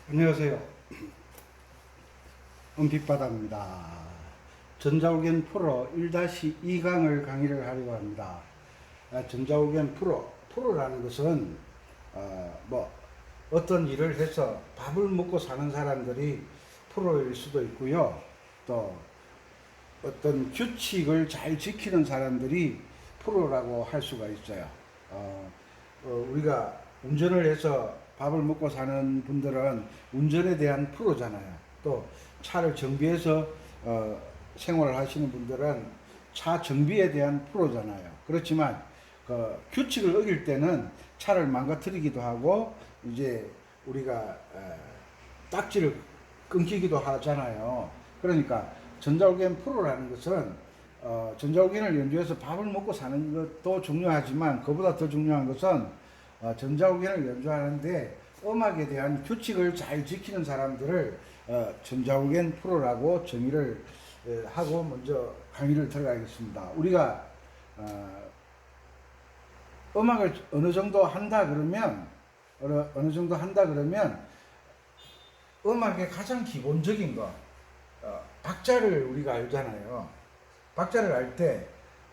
안녕하세요. 은빛바다입니다. 전자올겐 프로 1-2강을 강의를 하려고 합니다. 전자올겐 프로라는 것은 어떤 일을 해서 밥을 먹고 사는 사람들이 프로일 수도 있고요. 또 어떤 규칙을 잘 지키는 사람들이 프로라고 할 수가 있어요. 우리가 운전을 해서 밥을 먹고 사는 분들은 운전에 대한 프로잖아요. 또 차를 정비해서 생활을 하시는 분들은 차 정비에 대한 프로잖아요. 그렇지만 그 규칙을 어길 때는 차를 망가뜨리기도 하고 이제 우리가 딱지를 끊기기도 하잖아요. 그러니까 전자올겐 프로라는 것은 전자올겐을 연주해서 밥을 먹고 사는 것도 중요하지만 그보다 더 중요한 것은 전자올겐을 연주하는데 음악에 대한 규칙을 잘 지키는 사람들을 전자올겐 프로라고 정의를 하고 먼저 강의를 들어가겠습니다. 우리가 음악을 어느 정도 한다 그러면 음악의 가장 기본적인 거 박자를 우리가 알잖아요. 박자를 알 때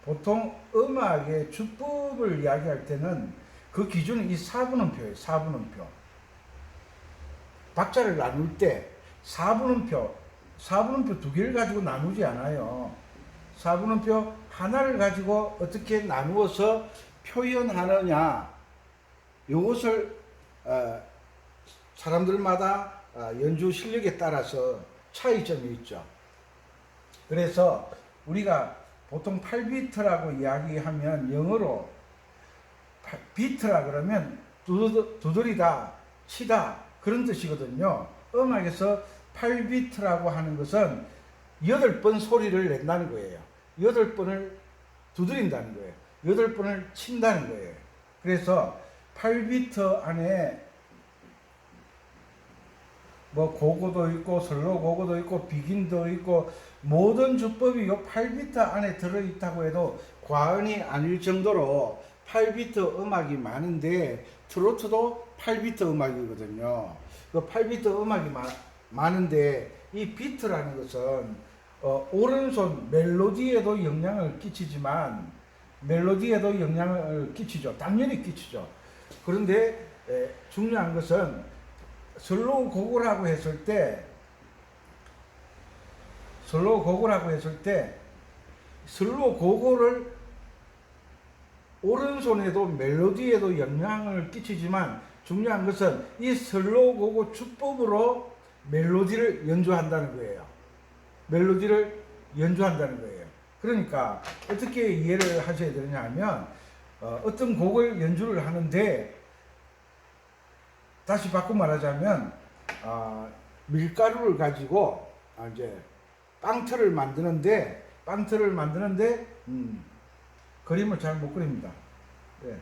보통 음악의 주법을 이야기할 때는 그 기준은 이 4분음표예요. 4분음표. 박자를 나눌 때 4분음표 두 개를 가지고 나누지 않아요. 4분음표 하나를 가지고 어떻게 나누어서 표현하느냐, 이것을 사람들마다 연주 실력에 따라서 차이점이 있죠. 그래서 우리가 보통 8비트라고 이야기하면 영어로 비트라 그러면 두드리다, 치다 그런 뜻이거든요. 음악에서 8비트라고 하는 것은 8번 소리를 낸다는 거예요. 8번을 두드린다는 거예요. 8번을 친다는 거예요. 그래서 8비트 안에 고고도 있고 슬로우 고고도 있고 비긴도 있고 모든 주법이 이 8비트 안에 들어있다고 해도 과언이 아닐 정도로 8비트 음악이 많은데 트로트도 8비트 음악이거든요. 그 8비트 음악이 많은데 이 비트라는 것은 오른손 멜로디에도 영향을 끼치지만 멜로디에도 영향을 끼치죠. 당연히 끼치죠. 그런데 중요한 것은 슬로우 고고라고 했을 때 슬로우 고고를 오른손에도 멜로디에도 영향을 끼치지만 중요한 것은 이 슬로우 고고 주법으로 멜로디를 연주한다는 거예요. 그러니까 어떻게 이해를 하셔야 되느냐 하면 어떤 곡을 연주를 하는데 다시 바꿔 말하자면 밀가루를 가지고 이제 빵틀을 만드는데 그림을 잘 못 그립니다. 예.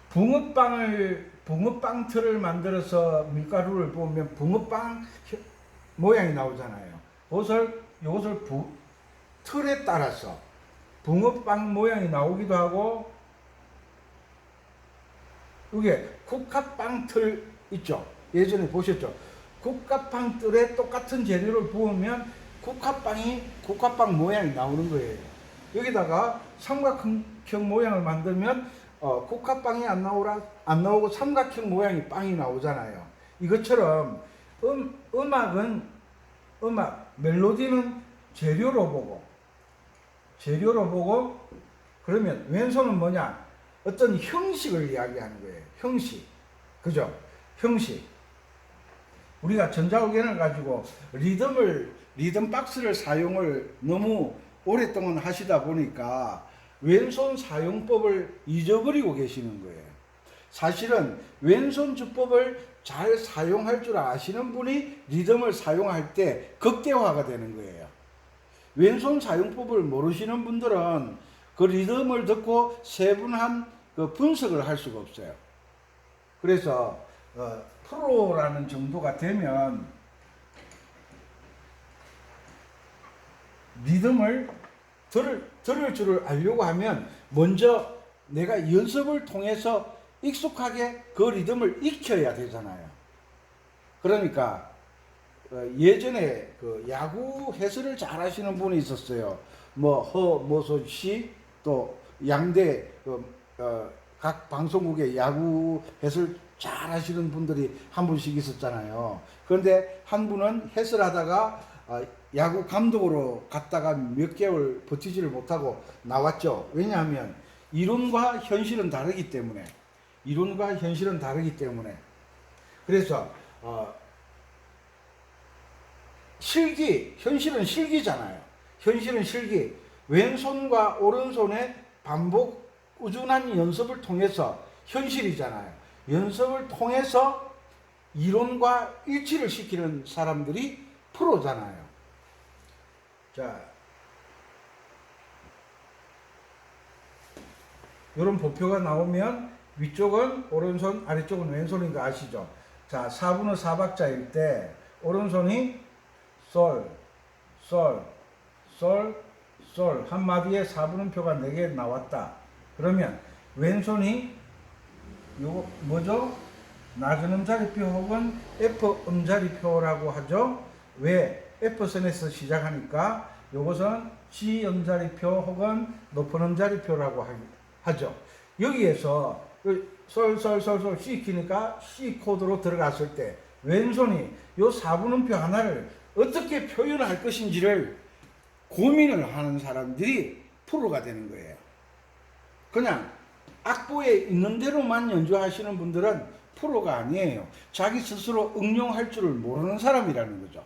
붕어빵 틀을 만들어서 밀가루를 부으면 붕어빵 모양이 나오잖아요. 이것을 틀에 따라서 붕어빵 모양이 나오기도 하고, 이게 국화빵 틀 있죠. 예전에 보셨죠. 국화빵 틀에 똑같은 재료를 부으면 국화빵 모양이 나오는 거예요. 여기다가 삼각형 모양을 만들면 국화빵이 안 나오고 삼각형 모양의 빵이 나오잖아요. 이것처럼 멜로디는 재료로 보고 그러면 왼손은 뭐냐? 어떤 형식을 이야기하는 거예요. 형식. 그죠? 형식. 우리가 전자올겐을 가지고 리듬 박스를 사용을 너무 오랫동안 하시다 보니까 왼손 사용법을 잊어버리고 계시는 거예요. 사실은 왼손 주법을 잘 사용할 줄 아시는 분이 리듬을 사용할 때 극대화가 되는 거예요. 왼손 사용법을 모르시는 분들은 그 리듬을 듣고 세분한 그 분석을 할 수가 없어요. 그래서 프로라는 정도가 되면 리듬을 들을 줄을 알려고 하면 먼저 내가 연습을 통해서 익숙하게 그 리듬을 익혀야 되잖아요. 그러니까 예전에 그 야구 해설을 잘 하시는 분이 있었어요. 뭐 허모소 씨, 또 양대 각 방송국의 야구 해설 잘 하시는 분들이 한 분씩 있었잖아요. 그런데 한 분은 해설하다가 야구 감독으로 갔다가 몇 개월 버티지를 못하고 나왔죠. 왜냐하면 이론과 현실은 다르기 때문에. 이론과 현실은 다르기 때문에. 그래서 실기, 현실은 실기잖아요. 현실은 실기. 왼손과 오른손의 반복 꾸준한 연습을 통해서 현실이잖아요. 연습을 통해서 이론과 일치를 시키는 사람들이 프로잖아요. 자, 이런 보표가 나오면 위쪽은 오른손, 아래쪽은 왼손인 거 아시죠? 자, 4분의 4박자일 때 오른손이 솔, 솔, 솔, 솔 한마디에 4분음표가 4개 나왔다. 그러면 왼손이 요거 뭐죠? 낮은 음자리표 혹은 F 음자리표라고 하죠. 왜? F선에서 시작하니까 요것은 G 음자리표 혹은 높은 음자리표라고 하죠. 여기에서 솔솔솔솔 C 키니까 C 코드로 들어갔을 때 왼손이 요 4분음표 하나를 어떻게 표현할 것인지를 고민을 하는 사람들이 프로가 되는 거예요. 그냥 악보에 있는 대로만 연주하시는 분들은 프로가 아니에요. 자기 스스로 응용할 줄을 모르는 사람이라는 거죠.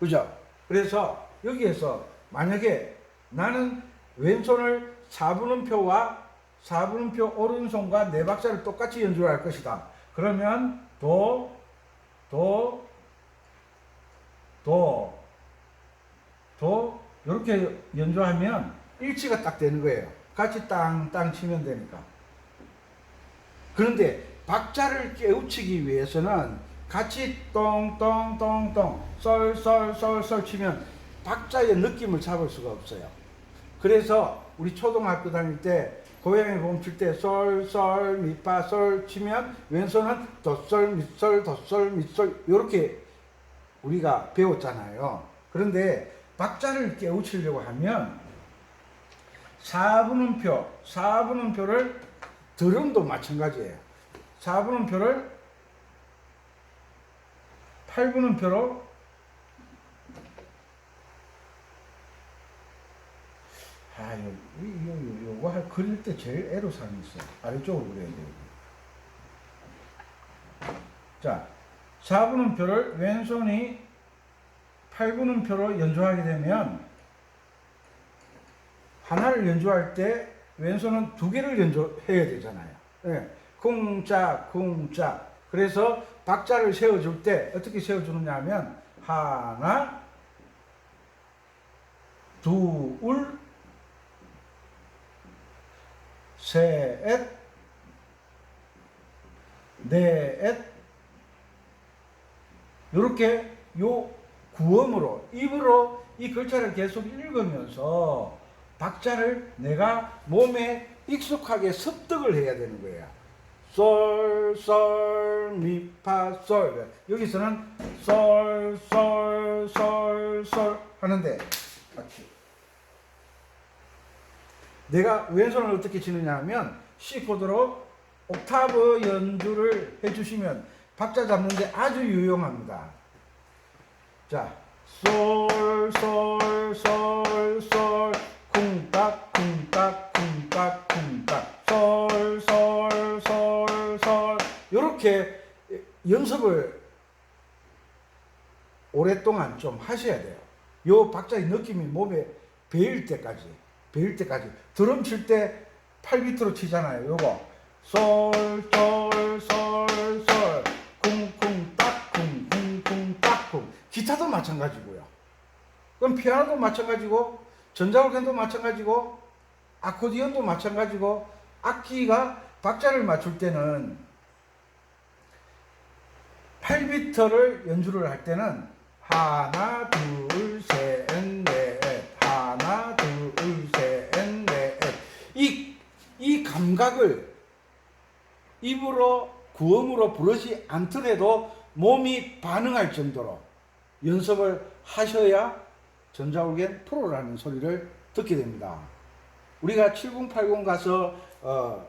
그죠? 그래서 여기에서 만약에 나는 왼손을 4분음표와 4분음표 오른손과 4박자를 똑같이 연주할 것이다. 그러면 도, 도, 도, 도 이렇게 연주하면 일치가 딱 되는 거예요. 같이 땅땅 치면 되니까. 그런데 박자를 깨우치기 위해서는 같이 똥똥똥똥 썰썰썰썰 치면 박자의 느낌을 잡을 수가 없어요. 그래서 우리 초등학교 다닐 때 고양이 봄출 때 썰썰 미파 썰 치면 왼손은 덧썰 밑썰 덧썰 밑썰 이렇게 우리가 배웠잖아요. 그런데 박자를 깨우치려고 하면 4분음표를 드럼도 마찬가지예요. 4분음표를 8분음표로 요거 그릴 때 제일 애로사항이 있어요. 아래쪽으로 그려야 돼요. 자, 4분음표를 왼손이 8분음표로 연주하게 되면 하나를 연주할 때 왼손은 2개를 연주해야 되잖아요. 네. 쿵짝 쿵짝. 그래서 박자를 세워줄 때 어떻게 세워주느냐 하면 하나 둘 셋 넷 이렇게 요 구음으로 입으로 이 글자를 계속 읽으면서 박자를 내가 몸에 익숙하게 습득을 해야 되는 거야. 솔, 솔, 미, 파, 솔. 여기서는 솔, 솔, 솔, 솔 하는데 내가 왼손을 어떻게 치느냐 하면 C 코드로 옥타브 연주를 해주시면 박자 잡는데 아주 유용합니다. 자, 솔, 솔, 솔, 솔, 쿵딱, 쿵딱, 쿵딱, 쿵딱, 솔, 솔, 솔, 솔. 요렇게 연습을 오랫동안 좀 하셔야 돼요. 요 박자의 느낌이 몸에 배일 때까지. 드럼 칠 때 8비트로 치잖아요. 요거. 솔, 솔, 솔, 솔, 쿵, 쿵, 딱, 쿵, 쿵, 쿵, 딱, 쿵. 기타도 마찬가지고요. 그럼 피아노도 마찬가지고, 전자올겐도 마찬가지고, 아코디언도 마찬가지고, 악기가 박자를 맞출 때는 8비트를 연주를 할 때는 하나, 둘, 셋, 넷, 하나, 둘, 셋, 넷. 이 감각을 입으로 구음으로 부르지 않더라도 몸이 반응할 정도로 연습을 하셔야 전자올겐 프로라는 소리를 듣게 됩니다. 우리가 7080 가서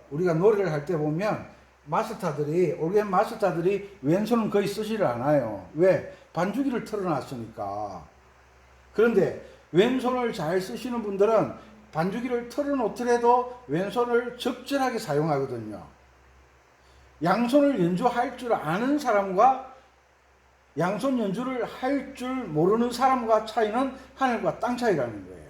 우리가 노래를 할 때 보면 마스터들이, 올겐 마스터들이 왼손은 거의 쓰지를 않아요. 왜? 반주기를 틀어놨으니까. 그런데 왼손을 잘 쓰시는 분들은 반주기를 틀어놓더라도 왼손을 적절하게 사용하거든요. 양손을 연주할 줄 아는 사람과 양손 연주를 할 줄 모르는 사람과 차이는 하늘과 땅 차이라는 거예요.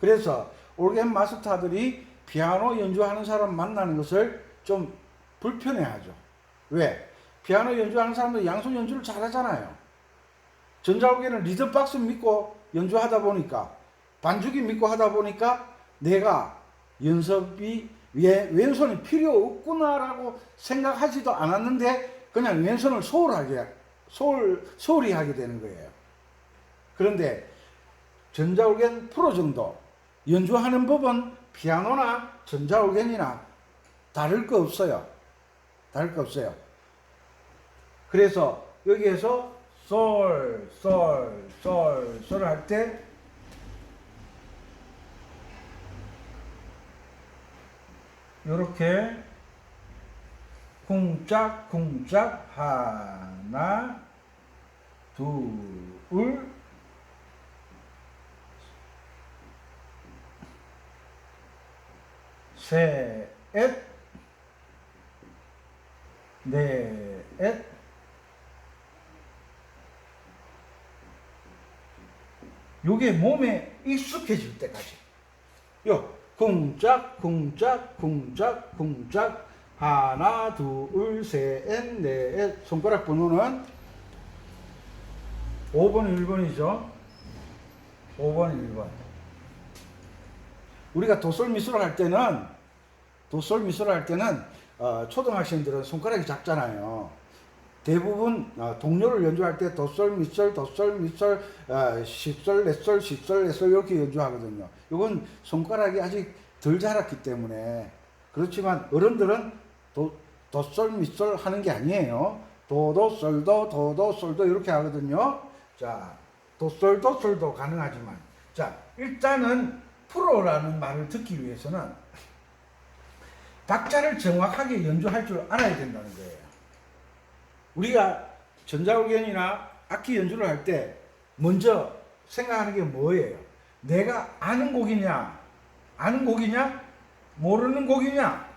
그래서 올겐 마스터들이 피아노 연주하는 사람 만나는 것을 좀 불편해하죠. 왜? 피아노 연주하는 사람도 양손 연주를 잘하잖아요. 전자올겐은 리듬박스 믿고 연주하다 보니까, 반주기 믿고 하다 보니까 내가 연습이 왼손이 필요 없구나라고 생각하지도 않았는데 그냥 왼손을 소홀히 하게 되는 거예요. 그런데 전자올겐 프로 정도 연주하는 법은 피아노나 전자올겐이나 다를 거 없어요. 다를 거 없어요. 그래서 여기에서 솔, 솔, 솔, 솔을 할 때 요렇게 쿵짝 쿵짝 하나 둘 셋 넷 요게 몸에 익숙해질 때까지 요 쿵짝 쿵짝 쿵짝 쿵짝 하나 둘 셋 넷 손가락 번호는 5번 1번이죠. 5번 1번. 우리가 도솔미솔 할 때는 초등학생들은 손가락이 작잖아요. 대부분 동요를 연주할 때 도솔미솔 도솔미솔 시솔 레솔 시솔 레솔 이렇게 연주하거든요. 이건 손가락이 아직 덜 자랐기 때문에. 그렇지만 어른들은 도솔미솔 하는 게 아니에요. 도도솔도 도도솔도 이렇게 하거든요. 자, 도솔도 솔도 가능하지만, 자, 일단은 프로라는 말을 듣기 위해서는 박자를 정확하게 연주할 줄 알아야 된다는 거예요. 우리가 전자올겐이나 악기 연주를 할 때 먼저 생각하는 게 뭐예요? 내가 아는 곡이냐, 모르는 곡이냐?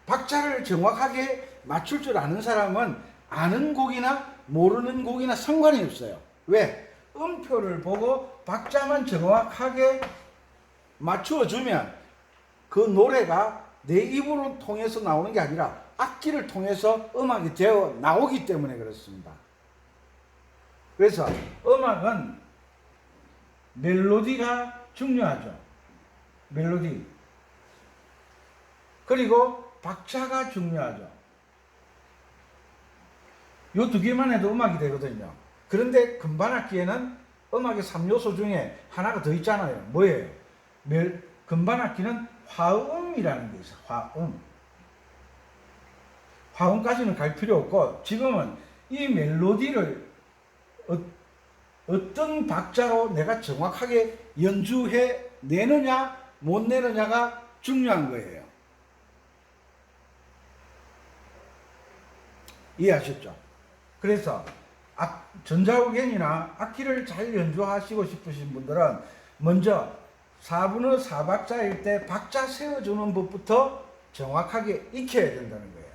박자를 정확하게 맞출 줄 아는 사람은 아는 곡이나 모르는 곡이나 상관이 없어요. 왜? 음표를 보고 박자만 정확하게 맞추어주면 그 노래가 내 입으로 통해서 나오는 게 아니라 악기를 통해서 음악이 되어 나오기 때문에 그렇습니다. 그래서 음악은 멜로디가 중요하죠. 멜로디. 그리고 박자가 중요하죠. 요 두 개만 해도 음악이 되거든요. 그런데 금반악기에는 음악의 3요소 중에 하나가 더 있잖아요. 뭐예요? 금반악기는 화음이라는 게 있어요. 화음까지는 갈 필요 없고, 지금은 이 멜로디를 어떤 박자로 내가 정확하게 연주해 내느냐 못 내느냐가 중요한 거예요. 이해하셨죠? 그래서 전자올겐이나 악기를 잘 연주하시고 싶으신 분들은 먼저 4분의 4박자일 때 박자 세워주는 법부터 정확하게 익혀야 된다는 거예요.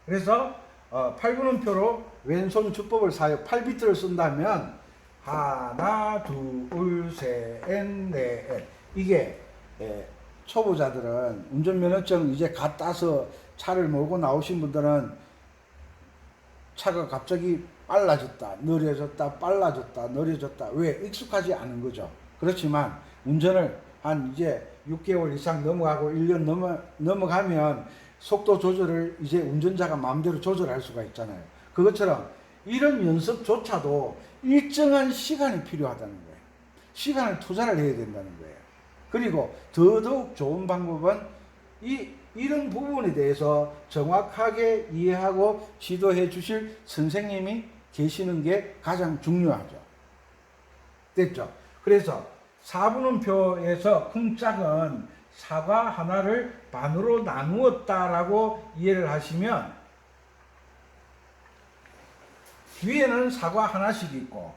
그래서 8분음표로 왼손 주법을 사용 8비트를 쓴다면 하나 둘 셋 넷 이게 초보자들은 운전면허증 이제 갓 따서 차를 몰고 나오신 분들은 차가 갑자기 빨라졌다, 느려졌다, 빨라졌다, 느려졌다. 왜? 익숙하지 않은 거죠. 그렇지만 운전을 한 이제 6개월 이상 넘어가고 1년 넘어가면 속도 조절을 이제 운전자가 마음대로 조절할 수가 있잖아요. 그것처럼 이런 연습조차도 일정한 시간이 필요하다는 거예요. 시간을 투자를 해야 된다는 거예요. 그리고 더더욱 좋은 방법은 이 이런 부분에 대해서 정확하게 이해하고 지도해 주실 선생님이 계시는 게 가장 중요하죠. 됐죠? 그래서 4분음표에서 쿵짝은 사과 하나를 반으로 나누었다라고 이해를 하시면 위에는 사과 하나씩 있고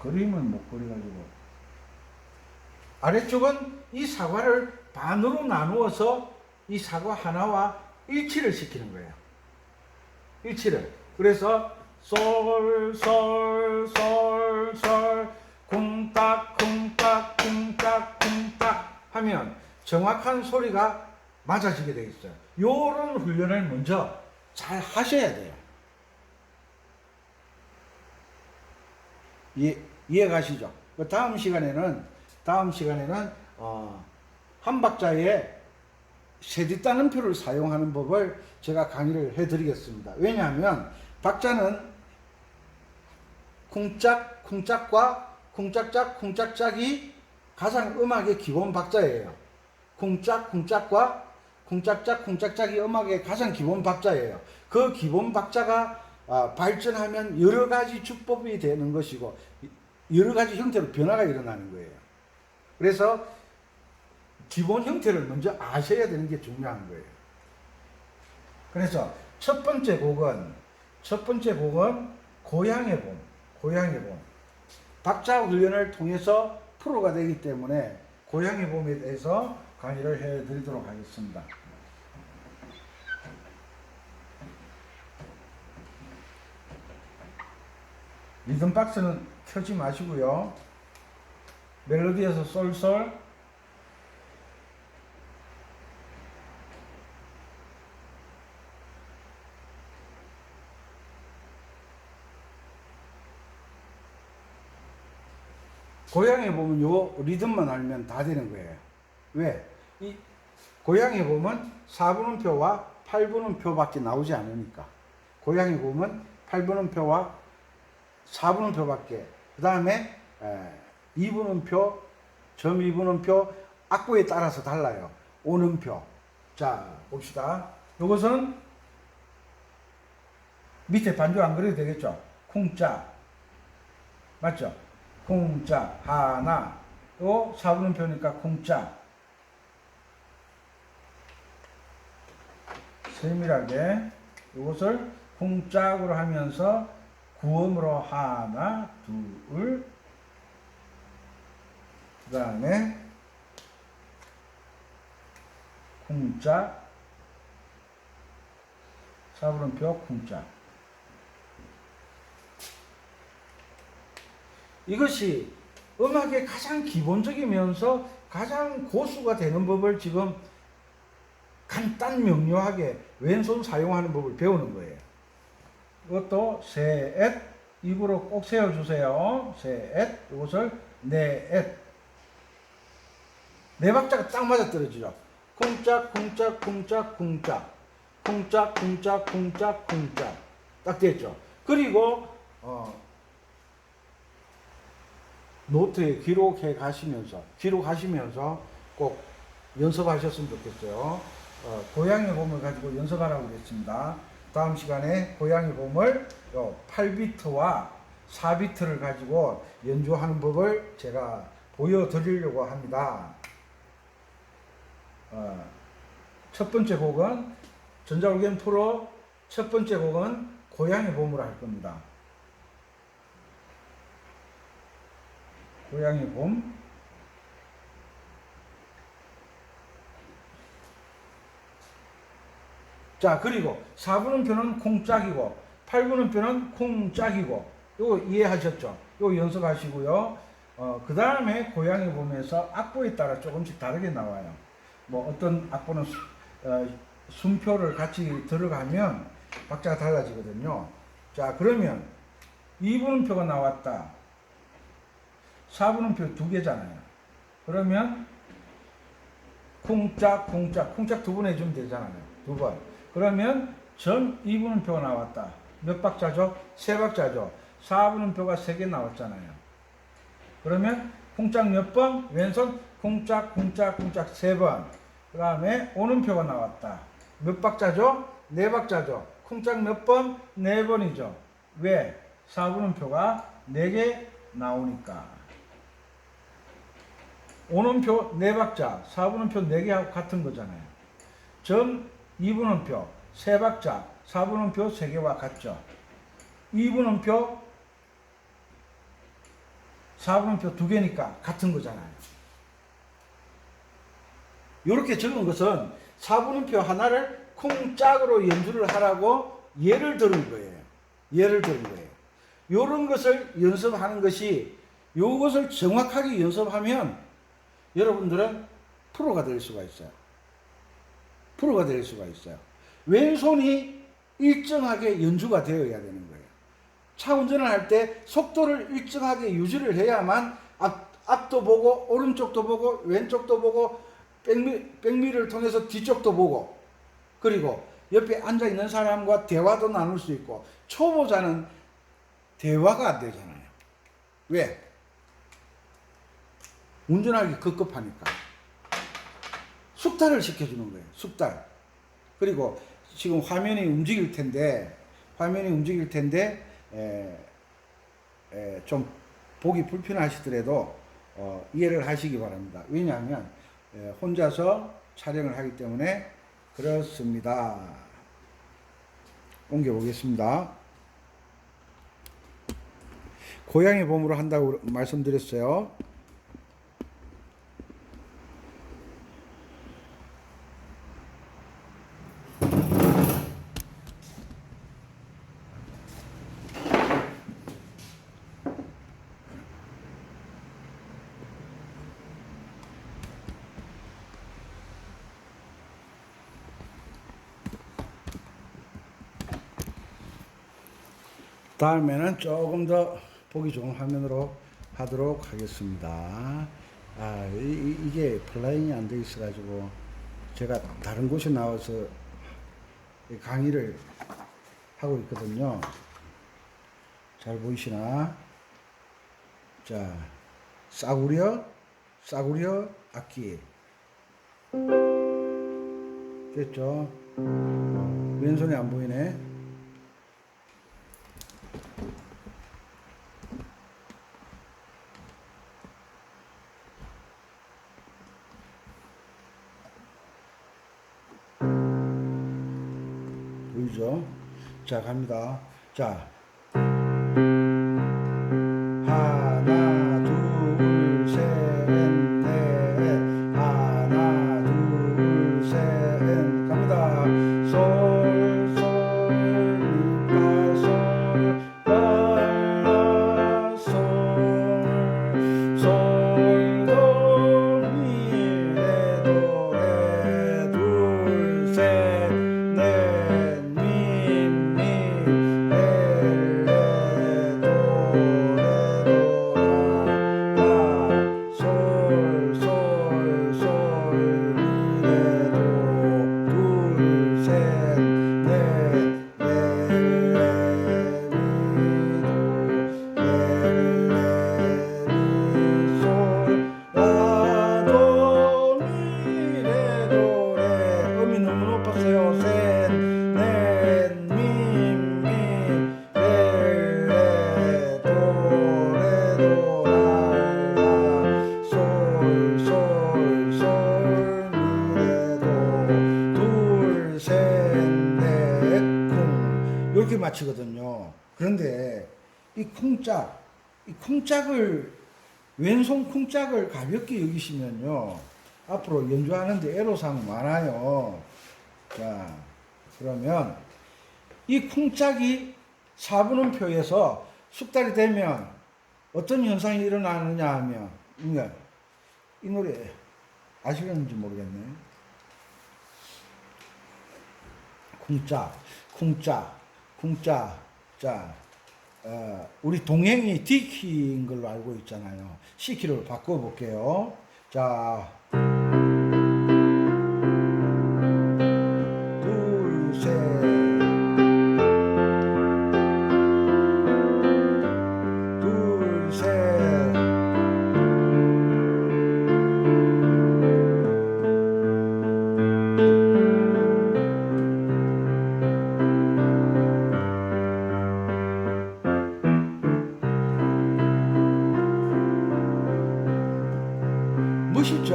그림을 못 그려가지고 아래쪽은 이 사과를 반으로 나누어서 이 사과 하나와 일치를 시키는 거예요. 일치를. 그래서 솔, 솔, 솔, 솔, 쿵딱, 쿵딱, 쿵딱, 쿵딱 하면 정확한 소리가 맞아지게 되어 있어요. 요런 훈련을 먼저 잘 하셔야 돼요. 이해 가시죠? 다음 시간에는 한 박자에 세뒷따옴표를 사용하는 법을 제가 강의를 해드리겠습니다. 왜냐하면 박자는 쿵짝, 쿵짝과 쿵짝짝, 쿵짝짝이 가장 음악의 기본 박자예요. 쿵짝, 쿵짝과 쿵짝짝, 쿵짝짝이 음악의 가장 기본 박자예요. 그 기본 박자가 발전하면 여러 가지 주법이 되는 것이고 여러 가지 형태로 변화가 일어나는 거예요. 그래서 기본 형태를 먼저 아셔야 되는 게 중요한 거예요. 그래서 첫 번째 곡은 고향의 봄. 박자 훈련을 통해서 프로가 되기 때문에 고향의 봄에 대해서 강의를 해 드리도록 하겠습니다. 리듬 박스는 켜지 마시고요. 멜로디에서 솔솔, 고향에 보면 요 리듬만 알면 다 되는 거예요. 왜? 이 고향에 보면 4분음표와 8분음표밖에 나오지 않으니까. 고향에 보면 8분음표와 4분음표밖에. 그 다음에 2분음표, 점 2분음표, 악보에 따라서 달라요. 오음표. 자, 봅시다. 요것은 밑에 반주 안 그려도 되겠죠? 쿵짝. 맞죠? 쿵짝 하나, 또 4분음표니까 쿵짝. 세밀하게 이것을 쿵짝으로 하면서 구음으로 하나, 둘, 그 다음에 쿵짝, 4분음표 쿵짝. 이것이 음악의 가장 기본적이면서 가장 고수가 되는 법을 지금 간단 명료하게 왼손 사용하는 법을 배우는 거예요. 이것도 셋, 입으로 꼭 세워주세요. 셋, 이것을 넷. 네 박자가 딱 맞아 떨어지죠. 쿵짝, 쿵짝, 쿵짝, 쿵짝. 쿵짝, 쿵짝, 쿵짝, 쿵짝. 딱 됐죠. 그리고 노트에 기록하시면서 꼭 연습하셨으면 좋겠어요. 고향의 봄을 가지고 연습하라고 그랬습니다. 다음 시간에 고향의 봄을 8비트와 4비트를 가지고 연주하는 법을 제가 보여드리려고 합니다. 첫 번째 곡은 전자올겐 프로 첫 번째 곡은 고향의 봄으로 할 겁니다. 고향의 봄. 자, 그리고 4분음표는 콩짝이고 8분음표는 콩짝이고 이거 이해하셨죠? 이거 연습하시고요. 그 다음에 고향의 봄에서 악보에 따라 조금씩 다르게 나와요. 뭐 어떤 악보는 순표를 같이 들어가면 박자가 달라지거든요. 자, 그러면 2분음표가 나왔다. 4분음표 두 개잖아요. 그러면 쿵짝 두 번 해주면 되잖아요. 두 번. 그러면 점 2분음표가 나왔다. 몇 박자죠? 세 박자죠. 4분음표가 3개 나왔잖아요. 그러면 쿵짝 몇 번? 왼손 쿵짝 쿵짝 쿵짝 3번. 그 다음에 오는표가 나왔다. 몇 박자죠? 4박자죠. 쿵짝 몇 번? 4번이죠. 왜? 4분음표가 4개 나오니까. 오는표 4박자, 4분음표 4개하고 같은 거잖아요. 점 2분음표 3박자, 4분음표 3개와 같죠. 2분음표 4분음표 2개니까 같은 거잖아요. 이렇게 적은 것은 4분음표 하나를 쿵짝으로 연주를 하라고 예를 들은 거예요. 예를 들은 거예요. 이런 것을 연습하는 것이, 이것을 정확하게 연습하면 여러분들은 프로가 될 수가 있어요. 프로가 될 수가 있어요. 왼손이 일정하게 연주가 되어야 되는 거예요. 차 운전을 할 때 속도를 일정하게 유지를 해야만 앞도 보고 오른쪽도 보고 왼쪽도 보고 백미를 통해서 뒤쪽도 보고, 그리고 옆에 앉아있는 사람과 대화도 나눌 수 있고. 초보자는 대화가 안 되잖아요. 왜? 운전하기 급급하니까. 숙달을 시켜주는 거예요. 숙달. 그리고 지금 화면이 움직일 텐데 좀 보기 불편하시더라도 이해를 하시기 바랍니다. 왜냐하면 혼자서 촬영을 하기 때문에 그렇습니다. 옮겨보겠습니다. 고양이 봄으로 한다고 말씀드렸어요. 다음에는 조금 더 보기 좋은 화면으로 하도록 하겠습니다. 이게 플라잉이 안 돼 있어 가지고 제가 다른 곳에 나와서 강의를 하고 있거든요. 잘 보이시나? 자, 싸구려 악기 됐죠? 왼손이 안 보이네. 보이죠? 자, 갑니다. 자, 하나, 둘, 셋, 넷. 하나, 둘, 셋, 넷. 갑니다. 솔, 솔, 라, 솔, 라, 솔, 솔, 도, 미, 레, 도, 레, 둘, 셋, 넷, 미, 레, 레, 도, 레, 도, 라, 솔, 솔, 솔, 미, 레, 도, 둘, 셋, 넷, 레, 레, 미, 도, 레, 레, 미, 솔, 라, 도, 미, 레, 도, 레. 음이 너무 높았어요. 셋, 넷, 미, 레, 레, 도, 레, 도, 라, 라, 솔, 솔, 솔, 미, 레, 도, 둘, 셋, 넷, 쿵. 이렇게 맞추거든요. 그런데 이 쿵짝을, 왼손 쿵짝을 가볍게 여기시면요, 앞으로 연주하는데 애로사항 많아요. 자, 그러면 이 쿵짝이 4분음표에서 숙달이 되면 어떤 현상이 일어나느냐 하면, 이 노래 아시는지 모르겠네. 쿵짝. 자, 우리 동행이 D키인 걸로 알고 있잖아요. C키로 바꿔볼게요. 자, 둘, 셋, 둘, 셋, 멋있죠?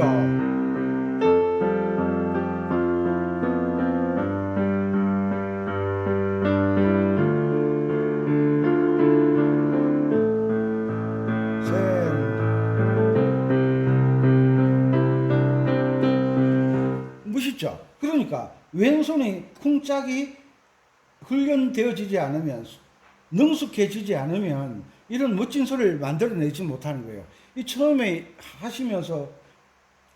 멋있죠? 그러니까 왼손이 쿵짝이 훈련되어지지 않으면, 능숙해지지 않으면 이런 멋진 소리를 만들어내지 못하는 거예요. 이 처음에 하시면서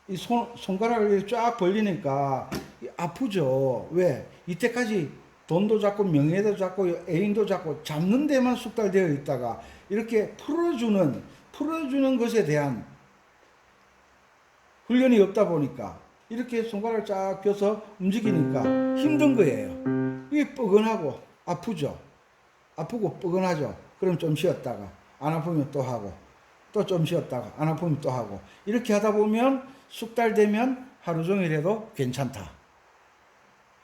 이 손가락을 쫙 벌리니까 아프죠. 왜? 이때까지 돈도 잡고 명예도 잡고 애인도 잡고 잡는 데만 숙달되어 있다가 이렇게 풀어주는 것에 대한 훈련이 없다 보니까 이렇게 손가락을 쫙 펴서 움직이니까 힘든 거예요. 이게 뻐근하고 아프죠. 아프고 뻐근하죠. 그럼 좀 쉬었다가 안 아프면 또 하고, 또 좀 쉬었다가 안 아프면 또 하고, 이렇게 하다 보면 숙달되면 하루 종일 해도 괜찮다.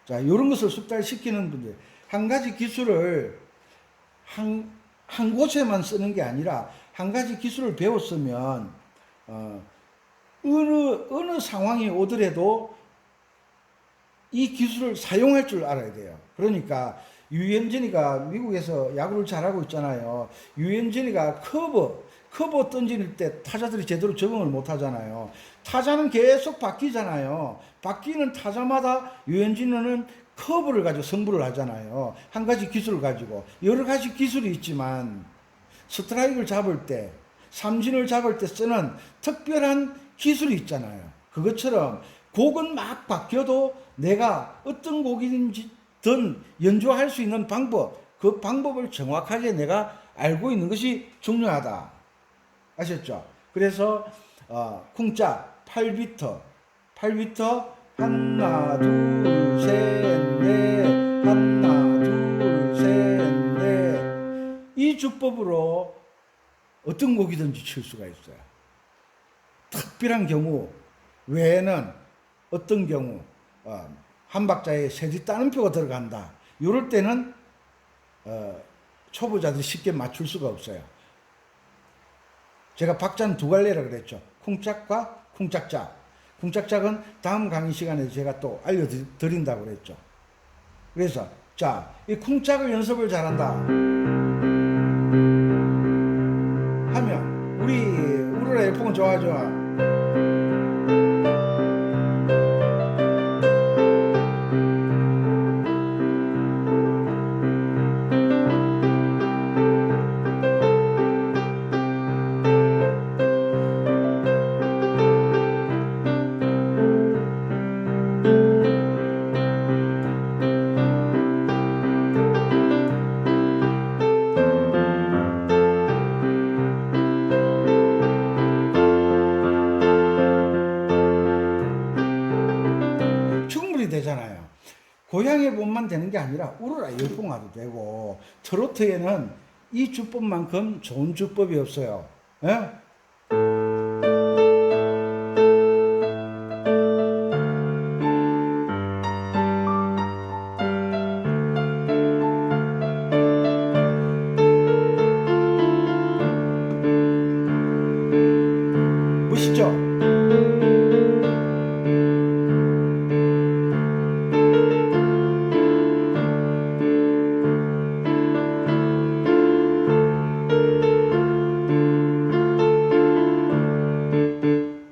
자, 이런 것을 숙달시키는 분들, 한 가지 기술을 한 곳에만 쓰는 게 아니라 한 가지 기술을 배웠으면 어느 상황이 오더라도 이 기술을 사용할 줄 알아야 돼요. 그러니까 유현진이가 미국에서 야구를 잘하고 있잖아요. 유현진이가 커브 던질 때 타자들이 제대로 적응을 못 하잖아요. 타자는 계속 바뀌잖아요. 바뀌는 타자마다 유현진은 커브를 가지고 승부를 하잖아요. 한 가지 기술을 가지고. 여러 가지 기술이 있지만 스트라이크를 잡을 때, 삼진을 잡을 때 쓰는 특별한 기술이 있잖아요. 그것처럼 곡은 막 바뀌어도 내가 어떤 곡이든지든 연주할 수 있는 방법, 그 방법을 정확하게 내가 알고 있는 것이 중요하다. 아셨죠? 그래서 쿵짝 8비트 하나 둘 셋 넷 하나 둘 셋 넷 이 주법으로 어떤 곡이든지 칠 수가 있어요. 특별한 경우 외에는 어떤 경우 한 박자에 세지 따옴표가 들어간다. 이럴 때는 초보자들이 쉽게 맞출 수가 없어요. 제가 박자는 두 갈래라 그랬죠. 쿵짝과 쿵짝짝. 쿵짝짝은 다음 강의 시간에 제가 또 알려드린다고 그랬죠. 그래서 자, 이 쿵짝을 연습을 잘한다 하면 우리 우르라 열풍은 좋아하죠. 되잖아요. 고향의 몸만 되는 게 아니라 우르라 열풍화도 되고, 트로트에는 이 주법만큼 좋은 주법이 없어요. 예? 보시죠.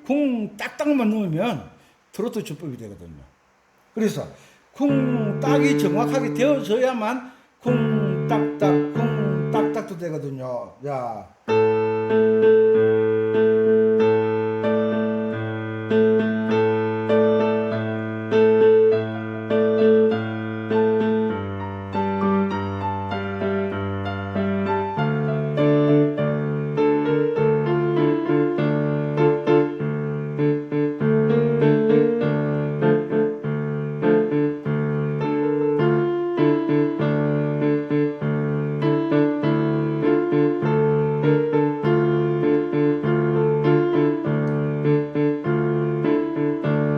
쿵 딱딱만 넣으면 트로트 주법이 되거든요. 그래서 쿵 딱이 정확하게 되어져야만 쿵 딱딱 쿵 딱딱도 되거든요. 자,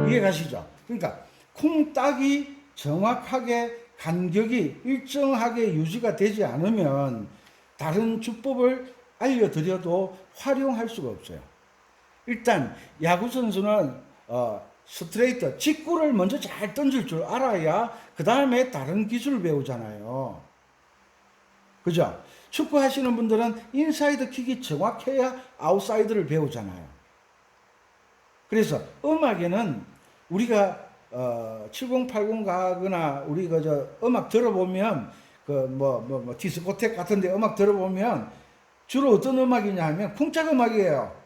이해가시죠? 그러니까 쿵딱이 정확하게 간격이 일정하게 유지가 되지 않으면 다른 주법을 알려드려도 활용할 수가 없어요. 일단 야구 선수는 스트레이트, 직구를 먼저 잘 던질 줄 알아야 그 다음에 다른 기술을 배우잖아요. 그죠? 축구 하시는 분들은 인사이드 킥이 정확해야 아웃사이드를 배우잖아요. 그래서 음악에는 우리가 7080 가거나 우리 그저 음악 들어보면 그 디스코텍 같은데 음악 들어보면 주로 어떤 음악이냐 하면 쿵짝 음악이에요.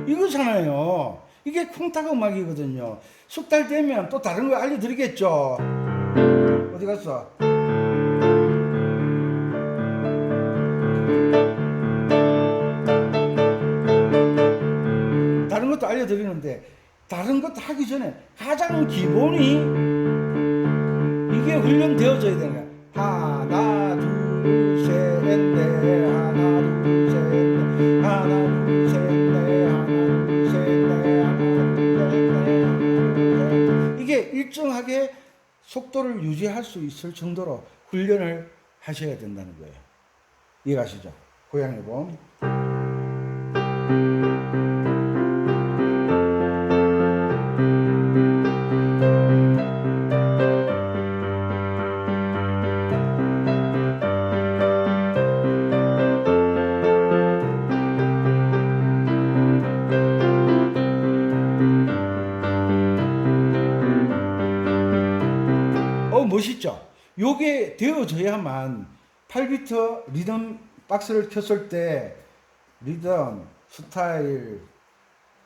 이거잖아요. 이게 쿵탁 음악이거든요. 석 달 되면 또 다른 거 알려드리겠죠. 어디 갔어? 다른 것도 알려드리는데 다른 것도 하기 전에 가장 기본이 이게 훈련되어져야 되는 거야. 하나 둘셋넷 하나 둘셋넷 하나 둘셋넷 하나 둘셋넷 하나 둘셋넷 이게 일정하게 속도를 유지할 수 있을 정도로 훈련을 하셔야 된다는 거예요. 이해가시죠? 고양이 봄. 멋있죠? 요게 되어져야만 8비트 리듬 박스를 켰을 때 리듬 스타일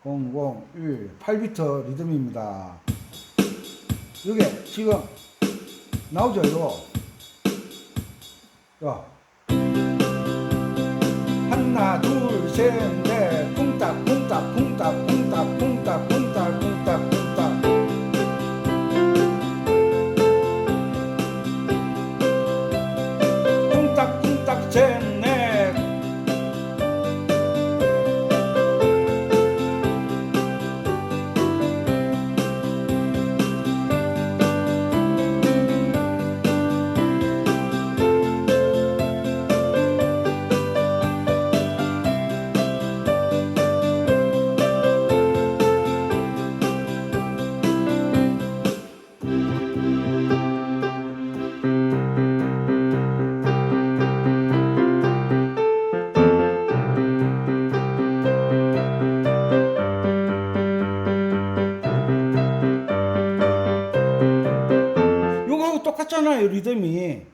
001 8비트 리듬입니다. 요게 지금 나오죠? 요 하나 둘 셋 넷 쿵딱 쿵딱 쿵딱 쿵딱 쿵딱 쿵딱 쿵딱 쿵딱 쿵딱 셋 넷 요거하고 똑같잖아요, 리듬이.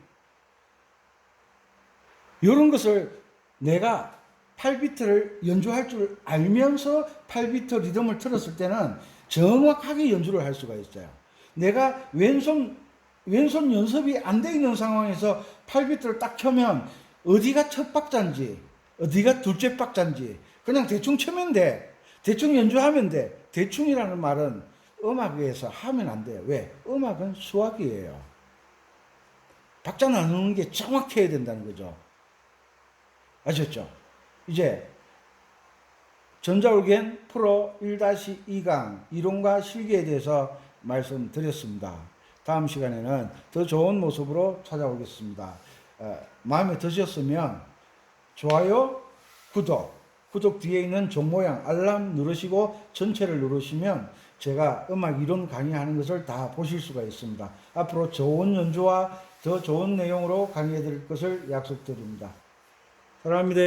이런 것을 내가 8비트를 연주할 줄 알면서 8비트 리듬을 틀었을 때는 정확하게 연주를 할 수가 있어요. 내가 왼손 연습이 안 돼 있는 상황에서 8비트를 딱 켜면 어디가 첫 박자인지 어디가 둘째 박자인지 그냥 대충 치면 돼. 대충 연주하면 돼. 대충이라는 말은 음악에서 하면 안 돼요. 왜? 음악은 수학이에요. 박자 나누는 게 정확해야 된다는 거죠. 아셨죠? 이제 전자올겐 프로 1-2강 이론과 실기에 대해서 말씀드렸습니다. 다음 시간에는 더 좋은 모습으로 찾아오겠습니다. 마음에 드셨으면 좋아요, 구독 뒤에 있는 종 모양 알람 누르시고 전체를 누르시면 제가 음악 이론 강의하는 것을 다 보실 수가 있습니다. 앞으로 좋은 연주와 더 좋은 내용으로 강의해 드릴 것을 약속드립니다. 사랑합니다.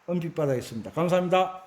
은빛바다였습니다. 감사합니다.